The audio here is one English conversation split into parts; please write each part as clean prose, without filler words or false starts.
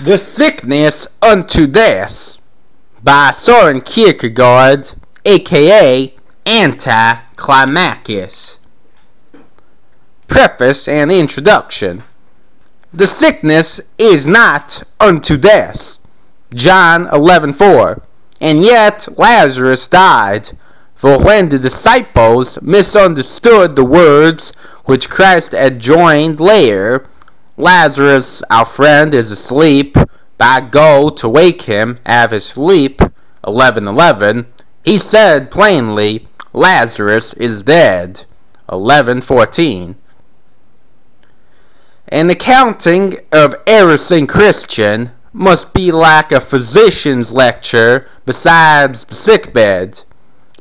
The Sickness Unto Death by Soren Kierkegaard, aka Anti-Climacus. Preface and Introduction. The sickness is not unto death. John 11:4. And yet Lazarus died. For when the disciples misunderstood the words which Christ adjoined later, Lazarus, our friend, is asleep, but go to wake him out of his sleep, 11:11, he said plainly, Lazarus is dead, 11:14. An accounting of everything Christian must be like a physician's lecture besides the sickbed,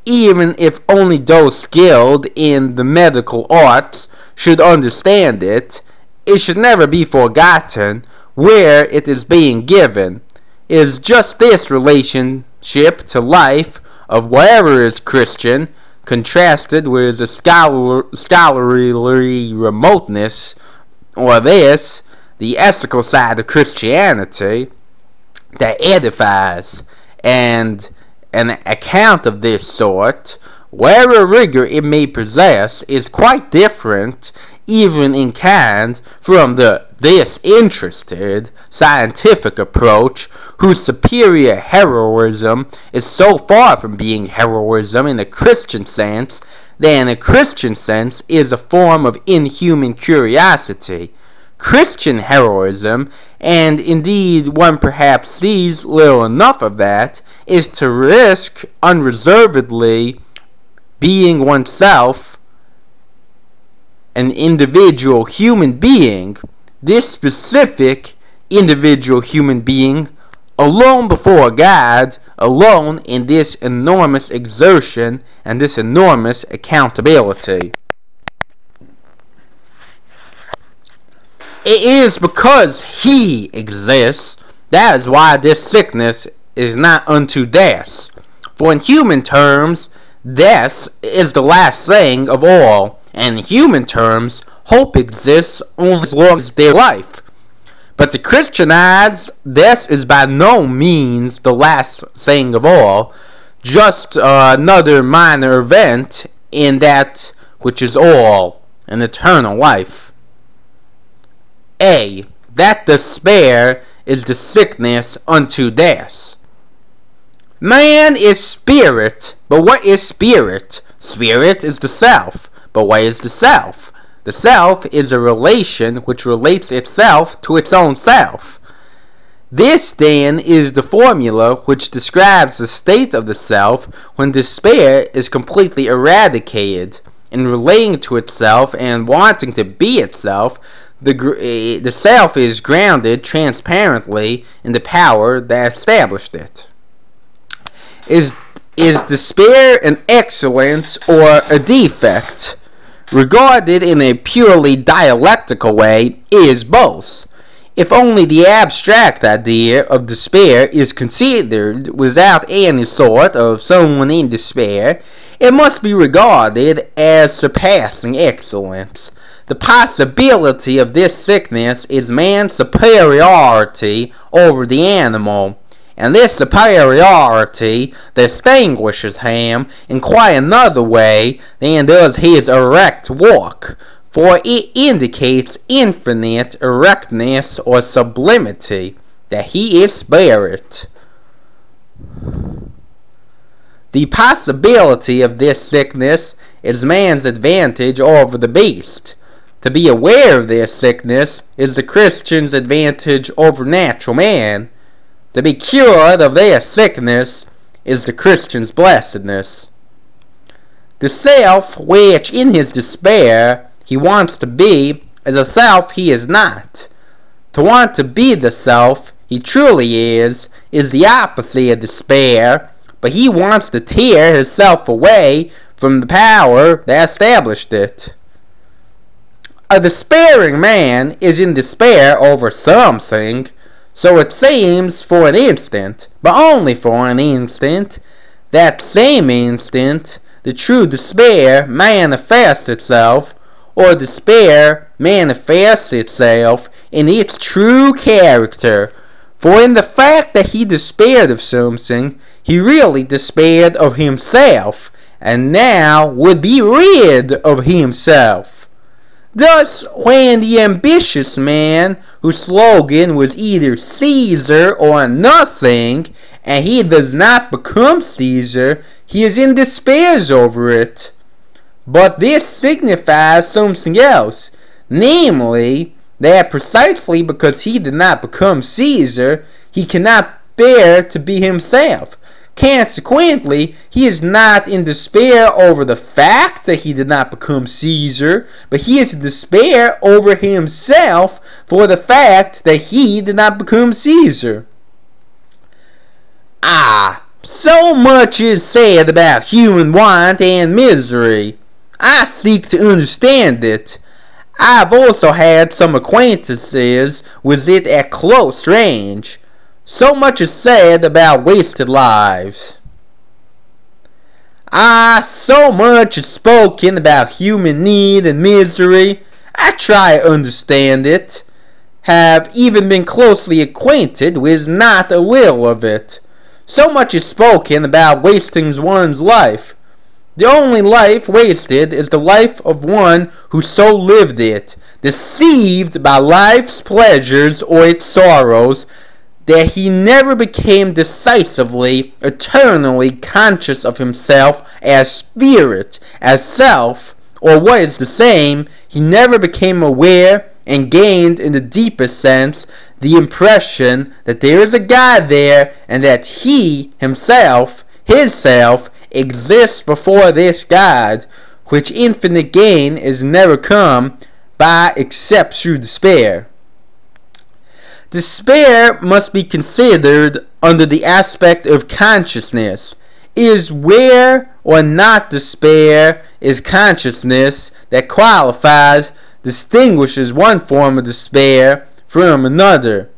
even if only those skilled in the medical arts should understand it. It should never be forgotten where it is being given. It is just this relationship to life of whatever is Christian, contrasted with the scholarly remoteness, or this, the ethical side of Christianity, that edifies, and an account of this sort, whatever rigor it may possess, is quite different, even in kind, from the disinterested scientific approach, whose superior heroism is so far from being heroism in a Christian sense that in a Christian sense is a form of inhuman curiosity. Christian heroism, and indeed one perhaps sees little enough of that, is to risk unreservedly being oneself an individual human being, this specific individual human being, alone before God, alone in this enormous exertion and this enormous accountability. It is because He exists, that is why this sickness is not unto death. For in human terms, death is the last thing of all. And in human terms, hope exists only as long as there's life. But to Christian eyes, death is by no means the last thing of all, just another minor event in that which is all, an eternal life. A. That despair is the sickness unto death. Man is spirit, but what is spirit? Spirit is the self. But what is the self? The self is a relation which relates itself to its own self. This, then, is the formula which describes the state of the self when despair is completely eradicated. In relating to itself and wanting to be itself, the self is grounded transparently in the power that established it. Is despair an excellence or a defect? Regarded in a purely dialectical way, is both. If only the abstract idea of despair is considered without any sort of someone in despair, it must be regarded as surpassing excellence. The possibility of this sickness is man's superiority over the animal, and this superiority distinguishes him in quite another way than does his erect walk, for it indicates infinite erectness or sublimity, that he is spirit. The possibility of this sickness is man's advantage over the beast. To be aware of this sickness is the Christian's advantage over natural man. To be cured of their sickness is the Christian's blessedness. The self which in his despair he wants to be is a self he is not. To want to be the self he truly is the opposite of despair, but he wants to tear himself away from the power that established it. A despairing man is in despair over something, so it seems for an instant, but only for an instant. That same instant, the true despair manifests itself, or despair manifests itself in its true character, For in the fact that he despaired of something, he really despaired of himself, and now would be rid of himself. Thus, when the ambitious man, whose slogan was either Caesar or nothing, and he does not become Caesar, he is in despair over it. But this signifies something else, namely, that precisely because he did not become Caesar, he cannot bear to be himself. Consequently, he is not in despair over the fact that he did not become Caesar, but he is in despair over himself for the fact that he did not become Caesar. So much is said about human want and misery. I seek to understand it. I've also had some acquaintances with it at close range. So much is said about wasted lives. So much is spoken about human need and misery. I try to understand it. Have even been closely acquainted with not a little of it. So much is spoken about wasting one's life. The only life wasted is the life of one who so lived it, deceived by life's pleasures or its sorrows, that he never became decisively, eternally conscious of himself as spirit, as self, or what is the same, he never became aware and gained in the deepest sense the impression that there is a God there and that he, himself, his self, exists before this God, which infinite gain is never come by except through despair. Despair must be considered under the aspect of consciousness. It is where or not despair is consciousness that qualifies, distinguishes one form of despair from another.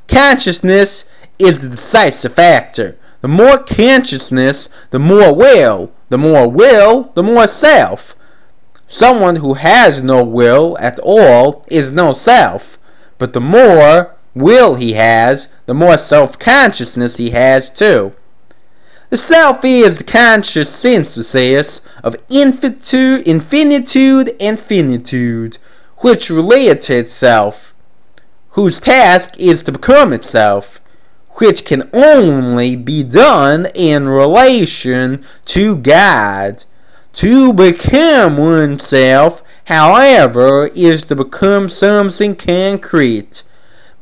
Consciousness is the decisive factor. The more consciousness, the more will. The more will, the more self. Someone who has no will at all is no self. But the more will he has, the more self-consciousness he has too. The self is the conscious synthesis of infinitude and finitude, which relate to itself, whose task is to become itself, which can only be done in relation to God. To become oneself, however, is to become something concrete.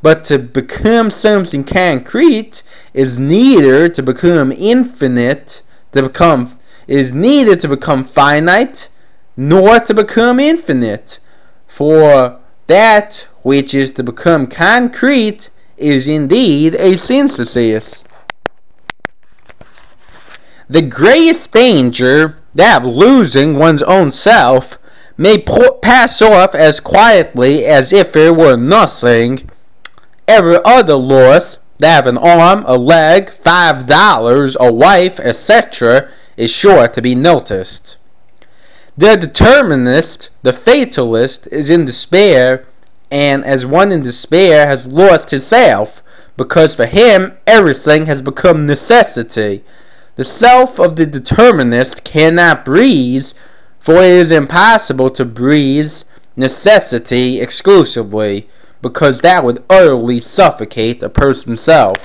But to become something concrete is neither to become infinite, is neither to become finite, nor to become infinite. For that which is to become concrete is indeed a synthesis. The greatest danger, that of losing one's own self, may pass off as quietly as if it were nothing. Every other loss, that of an arm, a leg, $5, a wife, etc., is sure to be noticed. The determinist, the fatalist, is in despair, and as one in despair has lost his self, because for him everything has become necessity. The self of the determinist cannot breathe, for it is impossible to breathe necessity exclusively, because that would utterly suffocate a person's self.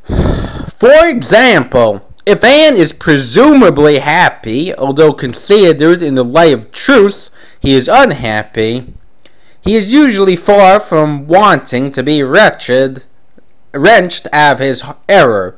For example, if Anne is presumably happy, although considered in the light of truth he is unhappy, he is usually far from wanting to be wrenched out of his error.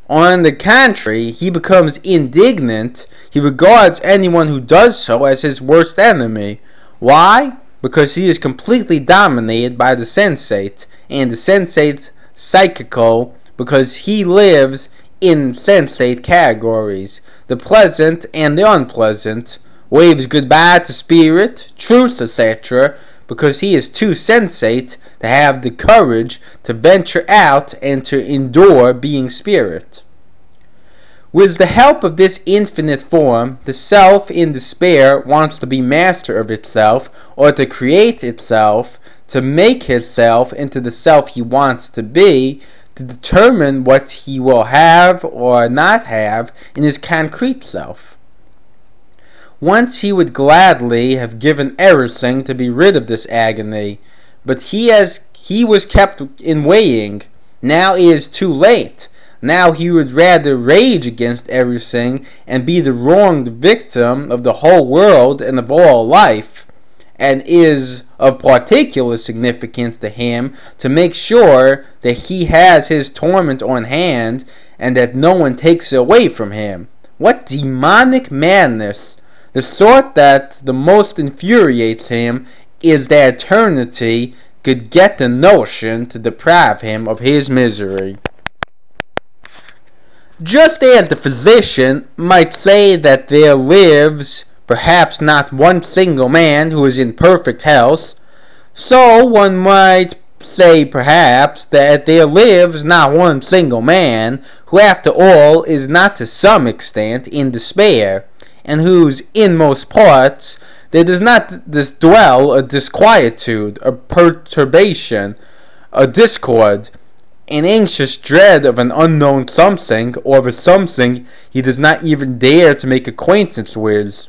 On the contrary, he becomes indignant. He regards anyone who does so as his worst enemy. Why? Because he is completely dominated by the sensate, and the sensate's psychical, because he lives in sensate categories, the pleasant and the unpleasant, waves goodbye to spirit, truth, etc., because he is too sensate to have the courage to venture out and to endure being spirit. With the help of this infinite form, the self in despair wants to be master of itself, or to create itself, to make itself into the self he wants to be, to determine what he will have or not have in his concrete self. Once he would gladly have given everything to be rid of this agony, but he was kept in waiting. Now it is too late. Now he would rather rage against everything and be the wronged victim of the whole world and of all life. And is of particular significance to him to make sure that he has his torment on hand and that no one takes it away from him. What demonic madness! The sort that the most infuriates him is that eternity could get the notion to deprive him of his misery. Just as the physician might say that there lives perhaps not one single man who is in perfect health, so one might say perhaps that there lives not one single man who after all is not to some extent in despair, and whose inmost parts there does not dwell a disquietude, a perturbation, a discord, an anxious dread of an unknown something, or of a something he does not even dare to make acquaintance with,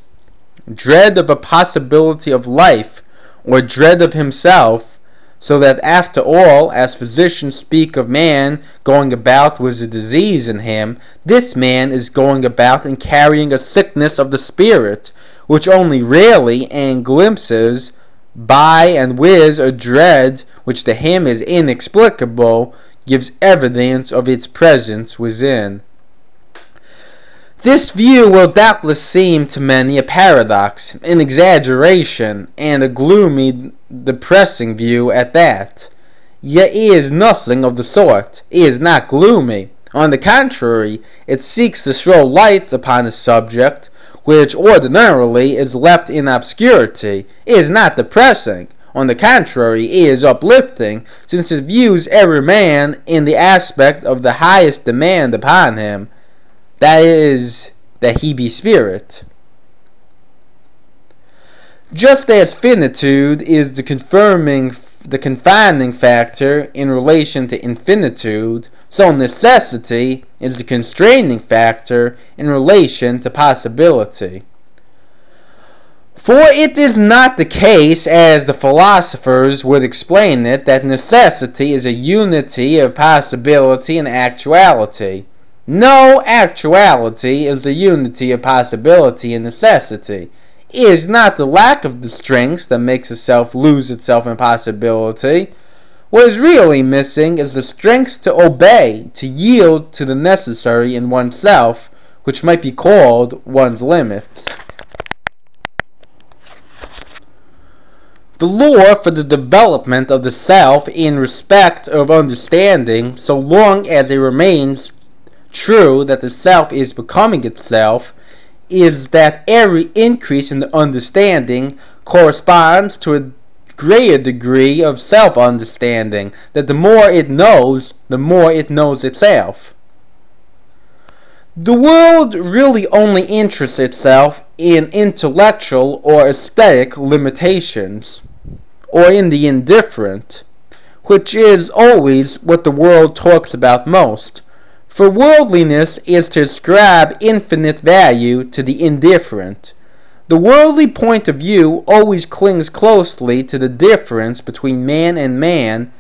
dread of a possibility of life, or dread of himself, so that after all, as physicians speak of man going about with a disease in him, this man is going about and carrying a sickness of the spirit, which only rarely and glimpses by and with a dread which to him is inexplicable, gives evidence of its presence within. This view will doubtless seem to many a paradox, an exaggeration, and a gloomy, depressing view at that. Yet it is nothing of the sort. It is not gloomy. On the contrary, it seeks to throw light upon a subject which ordinarily is left in obscurity. It is not depressing. On the contrary, it is uplifting, since it views every man in the aspect of the highest demand upon him, that is, that he be spirit. Just as finitude is the confining factor in relation to infinitude, so necessity is the constraining factor in relation to possibility. For it is not the case, as the philosophers would explain it, that necessity is a unity of possibility and actuality. No, actuality is the unity of possibility and necessity. It is not the lack of the strength that makes a self lose itself in possibility. What is really missing is the strength to obey, to yield to the necessary in oneself, which might be called one's limits. The law for the development of the self in respect of understanding, so long as it remains true that the self is becoming itself, is that every increase in the understanding corresponds to a greater degree of self-understanding, that the more it knows itself. The world really only interests itself in intellectual or aesthetic limitations, or in the indifferent, which is always what the world talks about most. For worldliness is to ascribe infinite value to the indifferent. The worldly point of view always clings closely to the difference between man,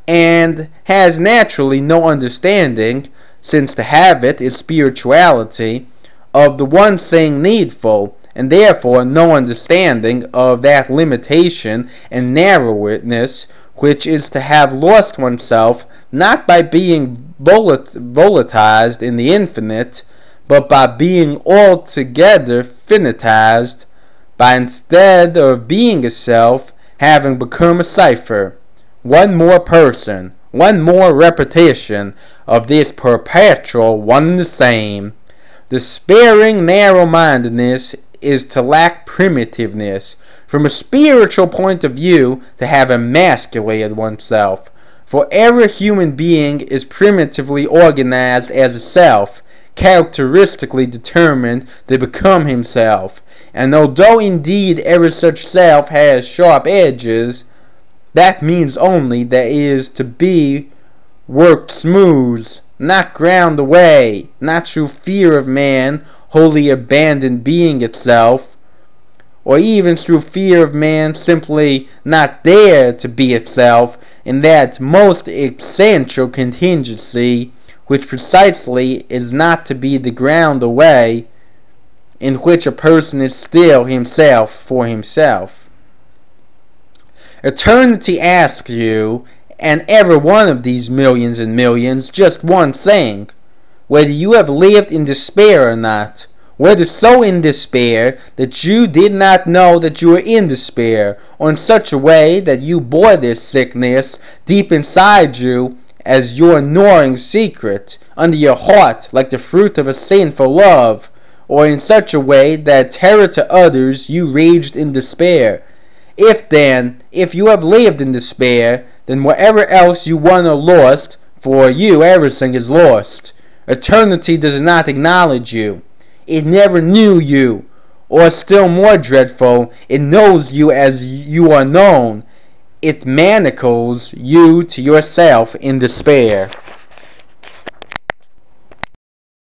and has naturally no understanding, since to have it is spirituality, of the one thing needful, and therefore no understanding of that limitation and narrowness which is to have lost oneself not by being volatilized in the infinite, but by being altogether finitized, by instead of being a self, having become a cipher. One more person, one more repetition of this perpetual one and the same. Despairing narrow-mindedness is to lack primitiveness. From a spiritual point of view, to have emasculated oneself. For every human being is primitively organized as a self, characteristically determined to become himself. And although indeed every such self has sharp edges, that means only that it is to be worked smooth, not ground away, not through fear of man wholly abandoned being itself, or even through fear of man simply not there to be itself in that most essential contingency which precisely is not to be the ground away in which a person is still himself for himself. Eternity asks you, and every one of these millions and millions, just one thing: whether you have lived in despair or not, whether so in despair that you did not know that you were in despair, or in such a way that you bore this sickness deep inside you as your gnawing secret under your heart like the fruit of a sinful love, or in such a way that terror to others you raged in despair. If you have lived in despair, then whatever else you won or lost, for you everything is lost. Eternity does not acknowledge you. It never knew you. Or still more dreadful, it knows you as you are known. It manacles you to yourself in despair.